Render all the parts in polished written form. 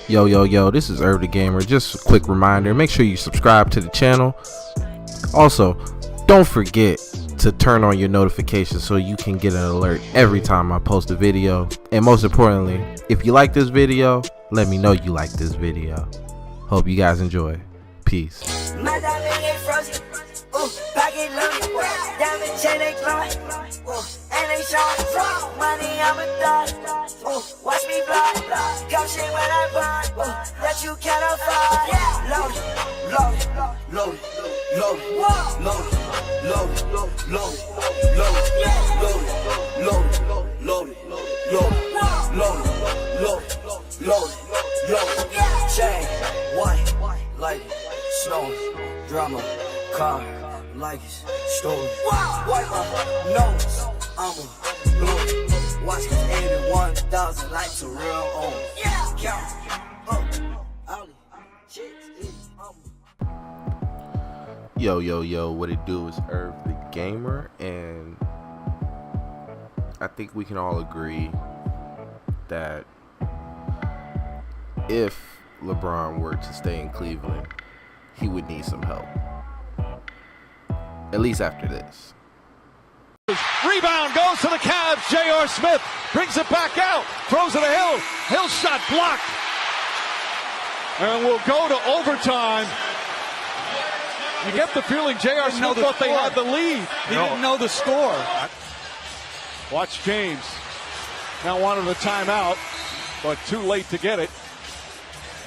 Yo, this is Irv the Gamer. Just a quick reminder, make sure you subscribe to the channel. Also, don't forget to turn on your notifications so you can get an alert every time I post a video. And most importantly, if you like this video, let me know you like this video. Hope you guys enjoy. Peace. Money, I'm a thug. Watch me fly. Come shit when I buy that you can't afford. Load it, load it, load it, load it, load it, load it, load it, load it, load it, load it, load it, load it. Chain, white, like snow, drama, car, like it's stolen. Wipe my nose, I'm a watch this 81,000 like to real own. Count up, Yo, what it do is Irv the Gamer, and I think we can all agree that if LeBron were to stay in Cleveland, he would need some help. At least after this. Rebound goes to the Cavs. J.R. Smith brings it back out, throws it to Hill. Hill shot blocked. And we'll go to overtime. You get the feeling J.R. Smith thought they had the lead. He didn't know the score. Watch James. Now wanted a timeout, but too late to get it.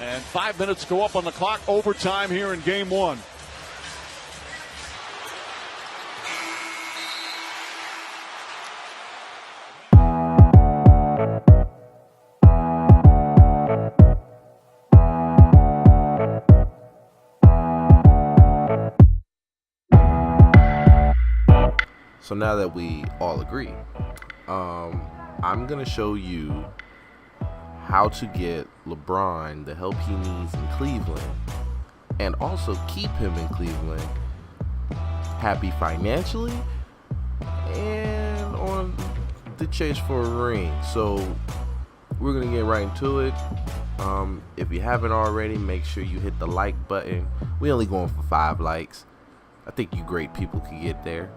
And 5 minutes go up on the clock. Overtime here in game one. So now that we all agree, I'm going to show you how to get LeBron the help he needs in Cleveland and also keep him in Cleveland happy financially and on the chase for a ring. So we're going to get right into it. If you haven't already, make sure you hit the like button. We only going for 5 likes. I think you great people can get there.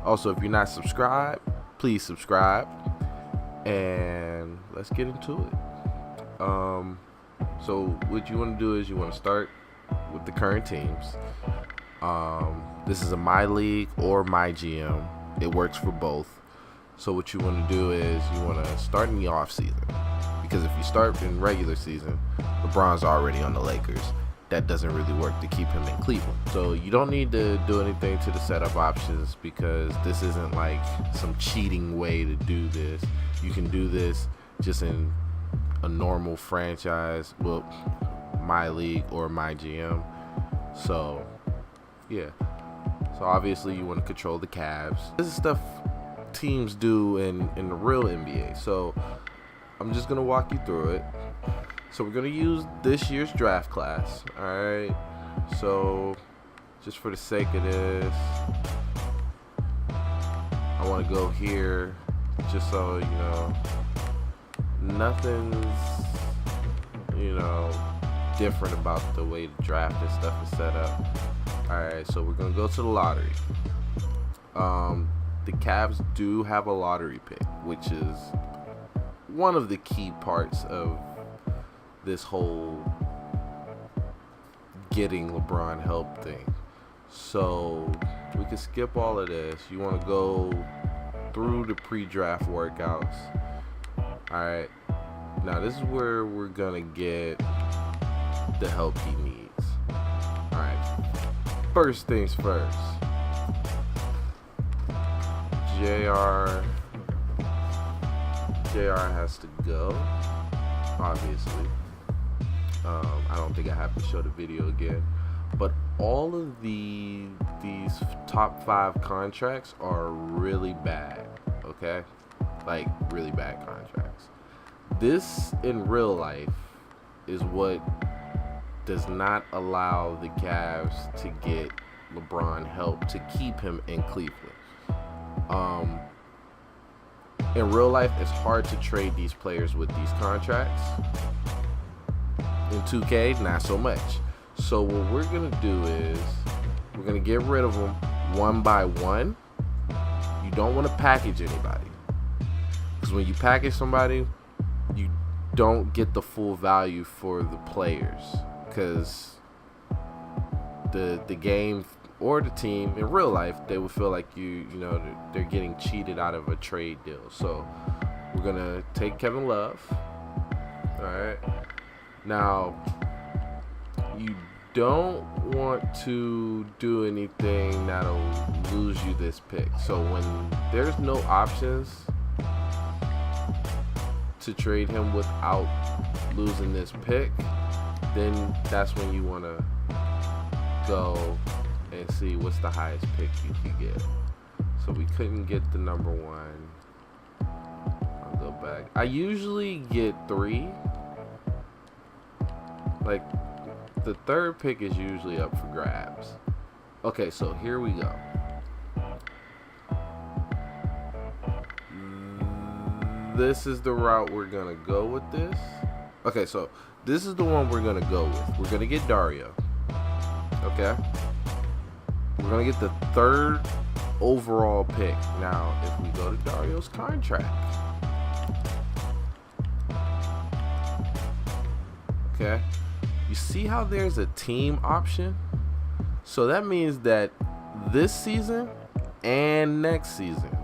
Also, if you're not subscribed, please subscribe, and let's get into it. So what you want to do is you want to start with the current teams. This is a MyLEAGUE or MyGM. It works for both. So what you want to do is you want to start in the off season, because if you start in regular season, LeBron's already on the Lakers. That doesn't really work to keep him in Cleveland. So you don't need to do anything to the setup options, because this isn't like some cheating way to do this. You can do this just in a normal franchise, well, MyLEAGUE or MyGM. So yeah, so obviously you want to control the Cavs. This is stuff teams do in the real NBA. So I'm just gonna walk you through it. So we're going to use this year's draft class, all right? So just for the sake of this, I want to go here just so, you know, nothing's, you know, different about the way the draft and stuff is set up. All right, so we're going to go to the lottery. The Cavs do have a lottery pick, which is one of the key parts of this whole getting LeBron help thing. So we can skip all of this. You want to go through the pre-draft workouts. Alright, now this is where we're gonna get the help he needs. Alright, first things first, JR has to go, obviously. I don't think I have to show the video again, but all of these top 5 contracts are really bad, okay? Like, really bad contracts. This, in real life, is what does not allow the Cavs to get LeBron help to keep him in Cleveland. In real life, it's hard to trade these players with these contracts. In 2K, not so much. So what we're going to do is we're going to get rid of them one by one. You don't want to package anybody. Because when you package somebody, you don't get the full value for the players. Because the game or the team in real life, they would feel like you know they're getting cheated out of a trade deal. So we're gonna take Kevin Love. All right. Now you don't want to do anything that'll lose you this pick. So when there's no options to trade him without losing this pick, then that's when you want to go and see what's the highest pick you could get. So we couldn't get the number one. I'll go back. I usually get 3. Like, the third pick is usually up for grabs. Okay, so here we go. This is the route we're gonna go with this. Okay, so this is the one we're gonna go with. We're gonna get Dario. Okay, we're gonna get the 3rd overall pick. Now, if we go to Dario's contract, okay, you see how there's a team option? So that means that this season and next season,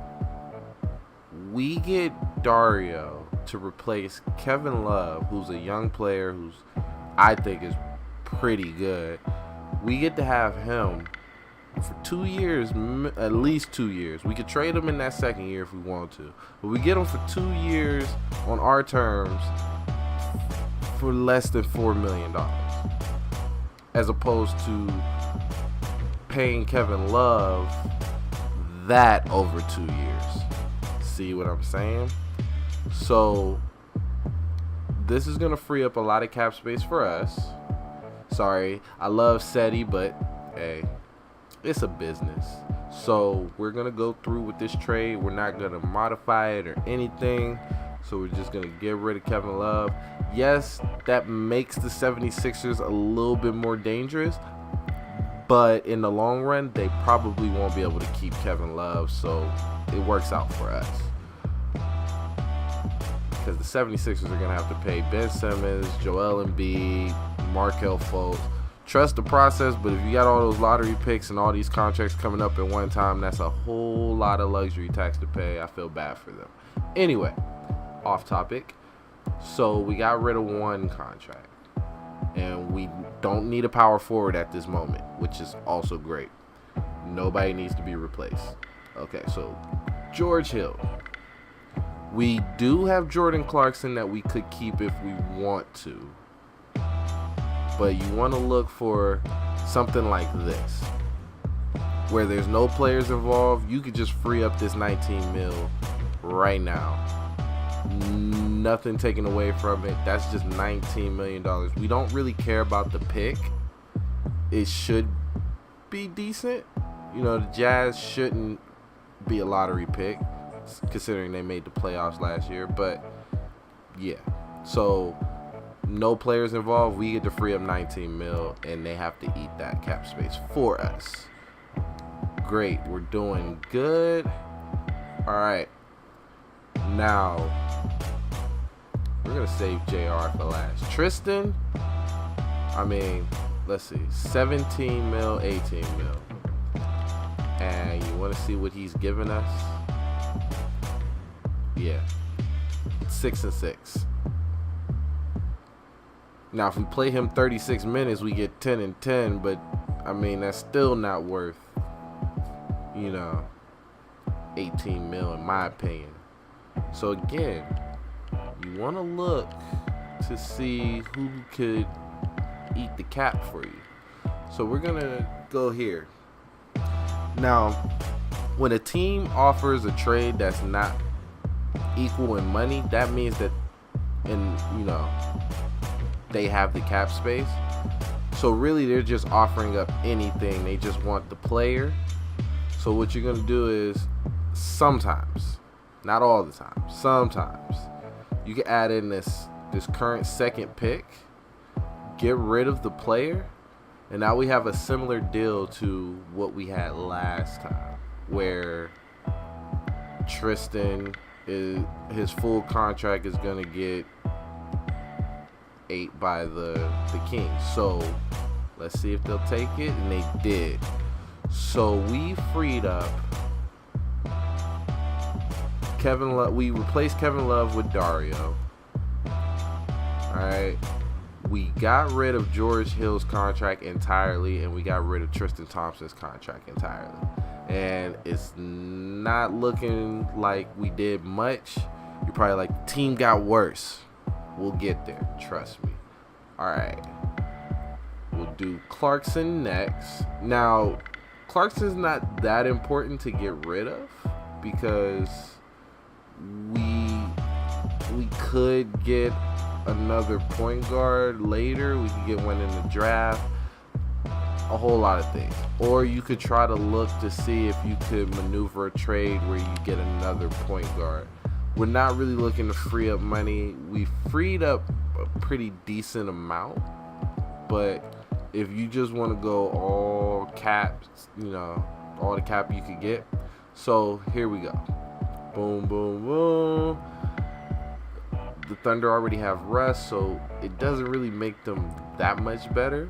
we get Dario to replace Kevin Love, who's a young player who's I think is pretty good. We get to have him for 2 years, at least 2 years. We could trade him in that second year if we want to, but we get him for 2 years on our terms for less than $4 million, as opposed to paying Kevin Love that over 2 years. See what I'm saying? So this is gonna free up a lot of cap space for us. Sorry, I love SETI, but hey, it's a business. So we're gonna go through with this trade. We're not gonna modify it or anything. So we're just gonna get rid of Kevin Love. Yes, that makes the 76ers a little bit more dangerous, but in the long run, they probably won't be able to keep Kevin Love, so it works out for us. Because the 76ers are gonna have to pay Ben Simmons, Joel Embiid, Markelle Fultz. Trust the process, but if you got all those lottery picks and all these contracts coming up at one time, that's a whole lot of luxury tax to pay. I feel bad for them. Anyway, off topic. So we got rid of one contract, and we don't need a power forward at this moment, which is also great. Nobody needs to be replaced. Okay, so George Hill. We do have Jordan Clarkson that we could keep if we want to, but you want to look for something like this, where there's no players involved. You could just free up this 19 mil right now. Nothing taken away from it. That's just $19 million. We don't really care about the pick. It should be decent. You know, the Jazz shouldn't be a lottery pick, considering they made the playoffs last year. But yeah, so no players involved. We get to free up 19 mil, and they have to eat that cap space for us. Great, we're doing good. All right, now we're gonna save JR for last. Tristan, I mean, let's see, 17 mil, 18 mil, and you want to see what he's giving us? Yeah, 6 and 6. Now, if we play him 36 minutes, we get 10 and 10, but I mean, that's still not worth, you know, 18 mil in my opinion. So again, you want to look to see who could eat the cap for you. So we're going to go here. Now, when a team offers a trade that's not equal in money, that means that, they have the cap space. So really, they're just offering up anything. They just want the player. So what you're going to do is sometimes, not all the time, sometimes you can add in this current second pick, get rid of the player, and now we have a similar deal to what we had last time, where Tristan his full contract is gonna get ate by the Kings. So let's see if they'll take it, and they did. So we freed up Kevin Love. We replaced Kevin Love with Dario. All right. We got rid of George Hill's contract entirely, and we got rid of Tristan Thompson's contract entirely. And it's not looking like we did much. You're probably like, the team got worse. We'll get there. Trust me. All right. We'll do Clarkson next. Now, Clarkson's not that important to get rid of because we could get another point guard later. We could get one in the draft. A whole lot of things. Or you could try to look to see if you could maneuver a trade where you get another point guard. We're not really looking to free up money. We freed up a pretty decent amount, but if you just want to go all caps, all the cap you could get. So here we go. Boom, boom, boom. The Thunder already have Russ, so it doesn't really make them that much better.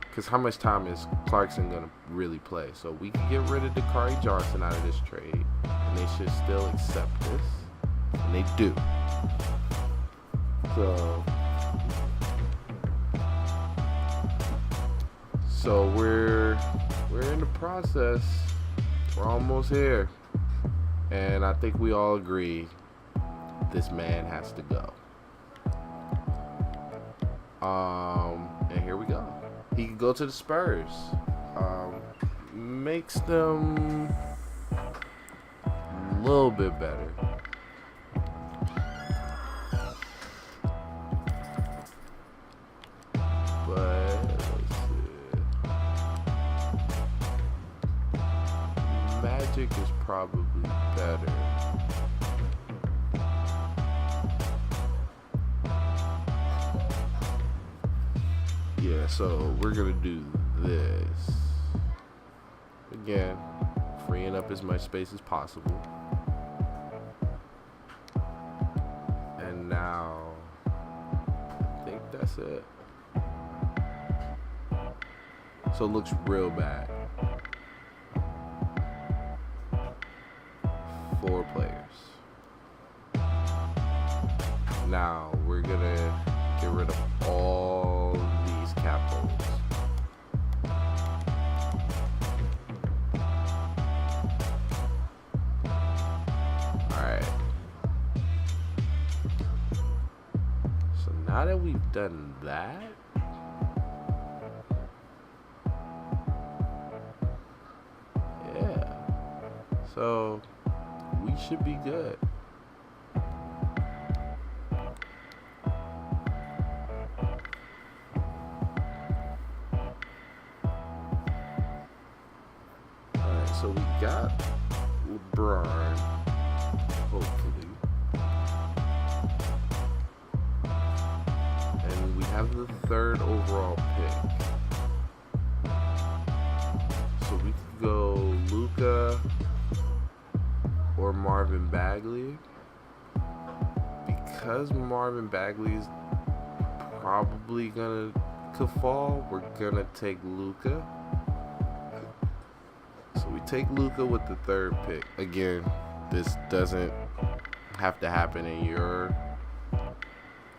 Because how much time is Clarkson going to really play? So we can get rid of Dakari Johnson out of this trade, and they should still accept this. And they do. So we're in the process. We're almost here. And I think we all agree this man has to go. And here we go. He could go to the Spurs. Makes them a little bit better. But let's see. Magic is probably better. Yeah, so we're gonna do this again, freeing up as much space as possible. And now I think that's it. So it looks real bad. 4 players. Now we're gonna get rid of all these cap holds. Alright. So now that we've done that, yeah. So we should be good. So we got LeBron, hopefully. And we have the 3rd overall pick. So we could go Luka or Marvin Bagley. Because Marvin Bagley is probably could fall, we're gonna take Luka. We take Luka with the 3rd pick. Again, this doesn't have to happen in your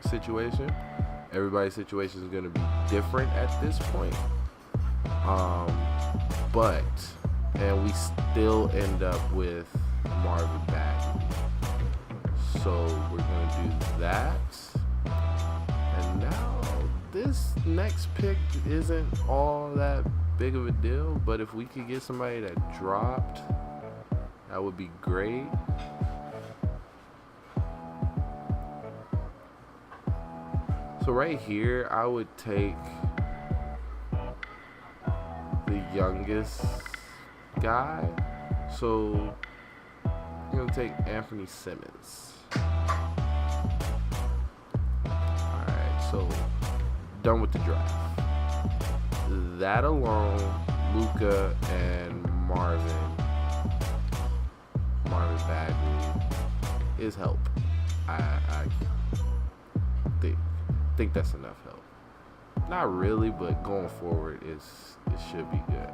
situation. Everybody's situation is going to be different at this point. And we still end up with Marvin Bagley. So we're going to do that. And now this next pick isn't all that big of a deal, but if we could get somebody that dropped, that would be great. So right here, I would take the youngest guy. So I'm gonna take Anthony Simmons. Alright, so done with the draft. That alone, Luka and Marvin Bagley is help. I think that's enough help. Not really, but going forward, it should be good.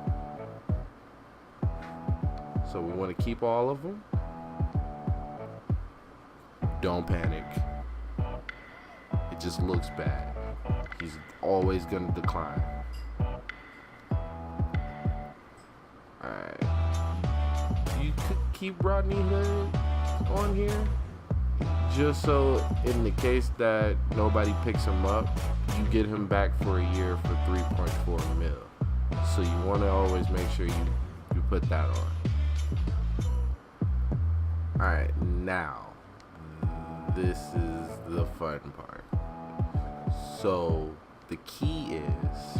So we want to keep all of them. Don't panic. It just looks bad. He's always going to decline. Alright. You could keep Rodney Hood on here, just so in the case that nobody picks him up, you get him back for a year for 3.4 mil. So you want to always make sure you put that on. Alright, now this is the fun part. So the key is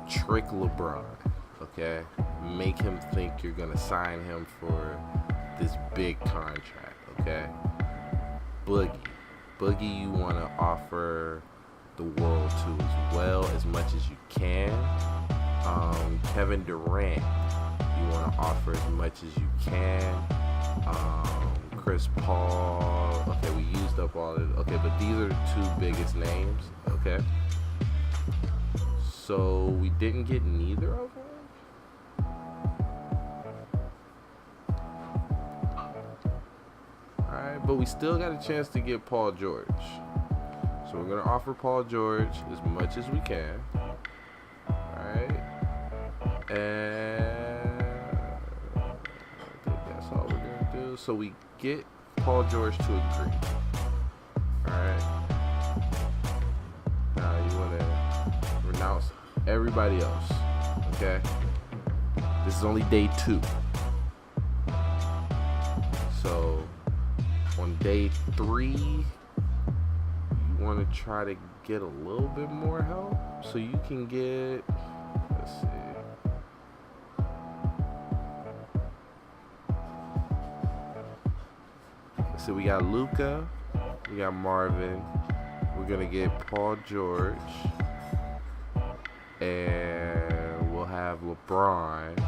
trick LeBron, okay? Make him think you're gonna sign him for this big contract, okay? Boogie, you wanna offer the world to as well, as much as you can. Kevin Durant, you wanna offer as much as you can. Chris Paul, okay, we used up all of it. Okay, but these are the two biggest names, okay? So we didn't get neither of them. Alright, but we still got a chance to get Paul George. So we're gonna offer Paul George as much as we can. Alright. And I think that's all we're gonna do. So we get Paul George to agree. Alright. Now you wanna renounce everybody else. Okay? This is only day 2. So on day 3, you want to try to get a little bit more help. So you can get, let's see. So we got Luka, we got Marvin, we're going to get Paul George, and we'll have LeBron.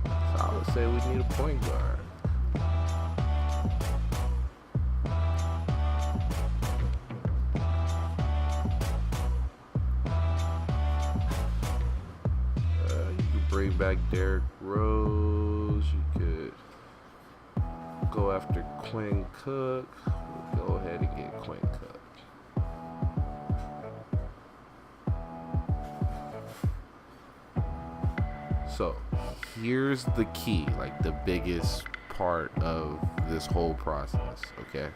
So I would say we need a point guard. You could bring back Derrick Rose, you could go after Quinn Cook. We'll go ahead and get Quinn Cook. So here's the key, like the biggest part of this whole process, okay?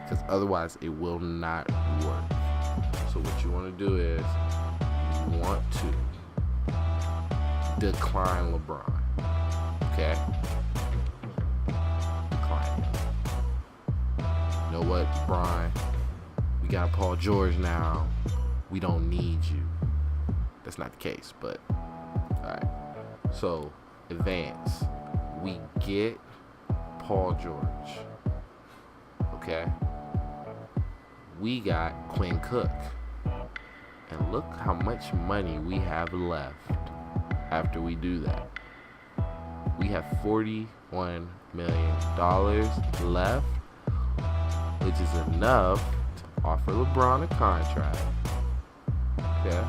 Because otherwise it will not work. So what you want to do is you want to decline LeBron, okay? You know what, LeBron? We got Paul George now. We don't need you. That's not the case, but alright. So, advance. We get Paul George. Okay? We got Quinn Cook. And look how much money we have left after we do that. We have $41 million left, which is enough to offer LeBron a contract. Okay?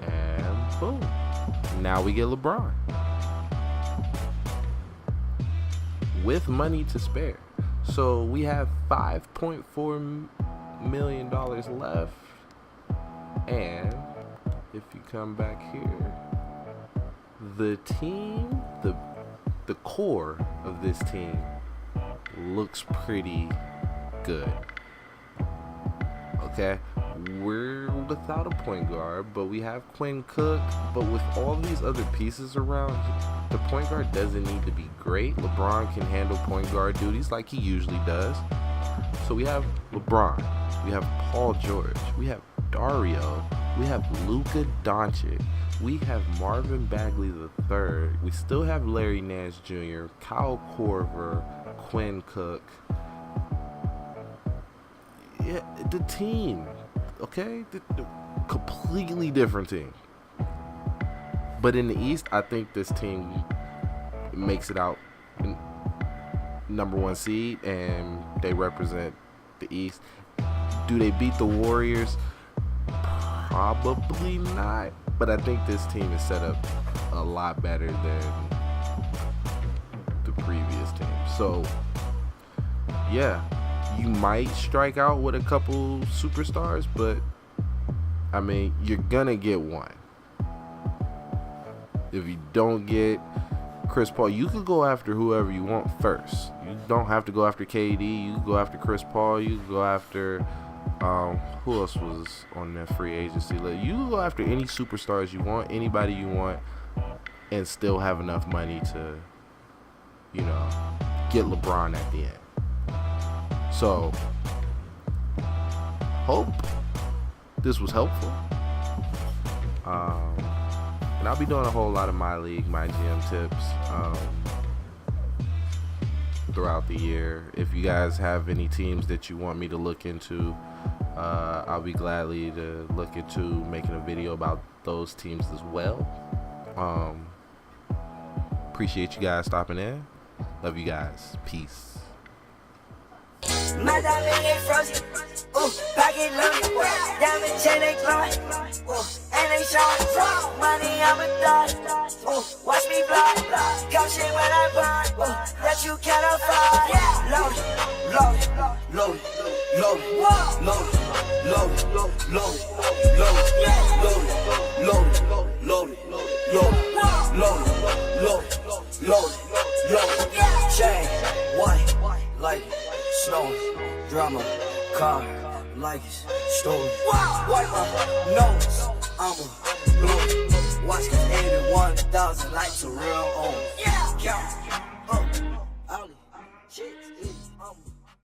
And boom. Now we get LeBron. With money to spare. So we have $5.4 million left. And if you come back here, the team, the core of this team looks pretty good. Okay? We're without a point guard, but we have Quinn Cook. But with all these other pieces around, the point guard doesn't need to be great. LeBron can handle point guard duties like he usually does. So we have LeBron, we have Paul George, we have Dario, we have Luka Doncic, we have Marvin Bagley III, we still have Larry Nance Jr., Kyle Korver, Quinn Cook. Yeah, the team, okay? The completely different team. But in the East, I think this team makes it out in #1 seed, and they represent the East. Do they beat the Warriors? Probably not. But I think this team is set up a lot better than the previous team. So, yeah, you might strike out with a couple superstars, but, I mean, you're going to get one. If you don't get Chris Paul, you could go after whoever you want first. You don't have to go after KD. You can go after Chris Paul. You can go after who else was on that free agency list. You can go after any superstars you want, anybody you want, and still have enough money to, you know, get LeBron at the end. So, hope this was helpful. And I'll be doing a whole lot of MyLEAGUE, MyGM tips throughout the year. If you guys have any teams that you want me to look into, I'll be gladly to look into making a video about those teams as well. Appreciate you guys stopping in. Love you guys. Peace. My diamond ain't frozen, ooh, pocket loaded, diamond chain they glowing, ooh, and they showing, money I'm a thot, ooh, watch me fly, come shit when I buy, ooh, that you can't afford, load it, load it, load it, load it, load it, load it, load it, load it, load it, load it, load it, load it, load it, load it, load it, chain, white, like snow, drama, car, like it's stolen. Wipe my nose, I'm a blow. Watch 81,000 like to real own.